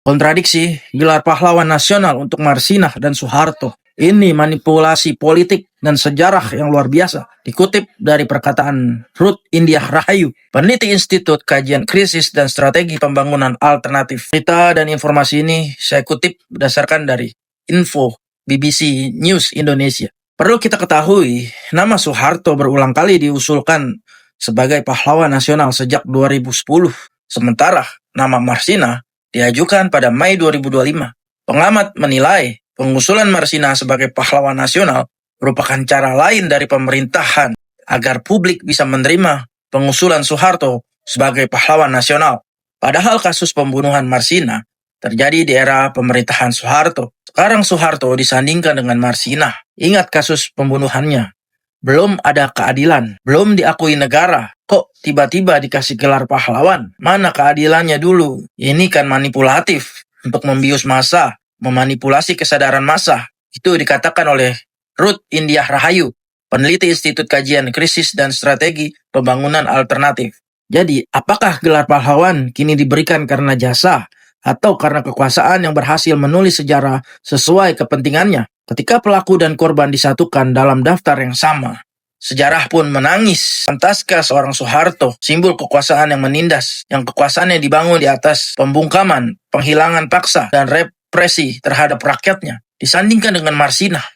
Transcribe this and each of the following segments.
Kontradiksi gelar pahlawan nasional untuk Marsinah dan Soeharto. Ini manipulasi politik dan sejarah yang luar biasa. Dikutip dari perkataan Ruth Indiah Rahayu, peneliti Institut Kajian Krisis dan Strategi Pembangunan Alternatif. Berita dan informasi ini saya kutip berdasarkan dari info BBC News Indonesia. Perlu kita ketahui, nama Soeharto berulang kali diusulkan sebagai pahlawan nasional sejak 2010. Sementara nama Marsinah diajukan pada Mei 2025. Pengamat menilai pengusulan Marsinah sebagai pahlawan nasional merupakan cara lain dari pemerintahan agar publik bisa menerima pengusulan Soeharto sebagai pahlawan nasional. Padahal kasus pembunuhan Marsinah terjadi di era pemerintahan Soeharto. Sekarang Soeharto disandingkan dengan Marsinah. Ingat kasus pembunuhannya. Belum ada keadilan, belum diakui negara. Kok tiba-tiba dikasih gelar pahlawan? Mana keadilannya dulu? Ini kan manipulatif untuk membius massa, memanipulasi kesadaran massa. Itu dikatakan oleh Ruth Indiah Rahayu, peneliti Institut Kajian Krisis dan Strategi Pembangunan Alternatif. Jadi, apakah gelar pahlawan kini diberikan karena jasa atau karena kekuasaan yang berhasil menulis sejarah sesuai kepentingannya? Ketika pelaku dan korban disatukan dalam daftar yang sama, sejarah pun menangis. Pantaskah seorang Soeharto, simbol kekuasaan yang menindas, yang kekuasaannya dibangun di atas pembungkaman, penghilangan paksa, dan represi terhadap rakyatnya, disandingkan dengan Marsinah,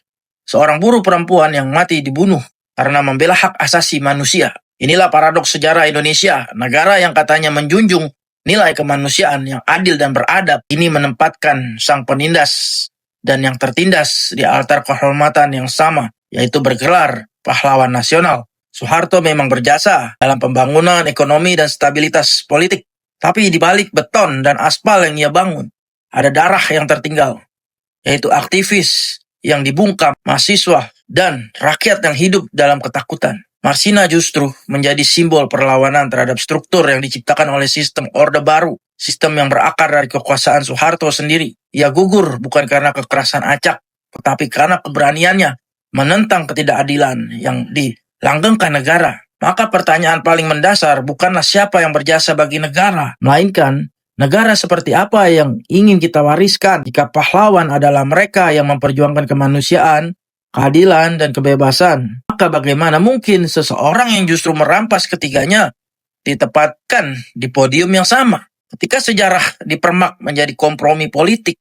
seorang buruh perempuan yang mati dibunuh karena membela hak asasi manusia? Inilah paradoks sejarah Indonesia, negara yang katanya menjunjung nilai kemanusiaan yang adil dan beradab, ini menempatkan sang penindas dan yang tertindas di altar kehormatan yang sama, yaitu bergelar pahlawan nasional. Soeharto memang berjasa dalam pembangunan ekonomi dan stabilitas politik, tapi di balik beton dan aspal yang ia bangun, ada darah yang tertinggal, yaitu aktivis yang dibungkam, mahasiswa, dan rakyat yang hidup dalam ketakutan. Marsinah justru menjadi simbol perlawanan terhadap struktur yang diciptakan oleh sistem Orde Baru, sistem yang berakar dari kekuasaan Soeharto sendiri. Ia gugur bukan karena kekerasan acak, tetapi karena keberaniannya menentang ketidakadilan yang dilanggengkan negara. Maka pertanyaan paling mendasar bukanlah siapa yang berjasa bagi negara, melainkan negara seperti apa yang ingin kita wariskan. Jika pahlawan adalah mereka yang memperjuangkan kemanusiaan, keadilan, dan kebebasan, maka bagaimana mungkin seseorang yang justru merampas ketiganya ditempatkan di podium yang sama? Ketika sejarah dipermak menjadi kompromi politik,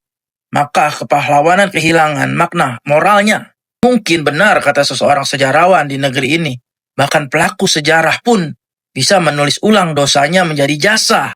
maka kepahlawanan kehilangan makna moralnya. Mungkin benar kata seseorang sejarawan di negeri ini, bahkan pelaku sejarah pun bisa menulis ulang dosanya menjadi jasa.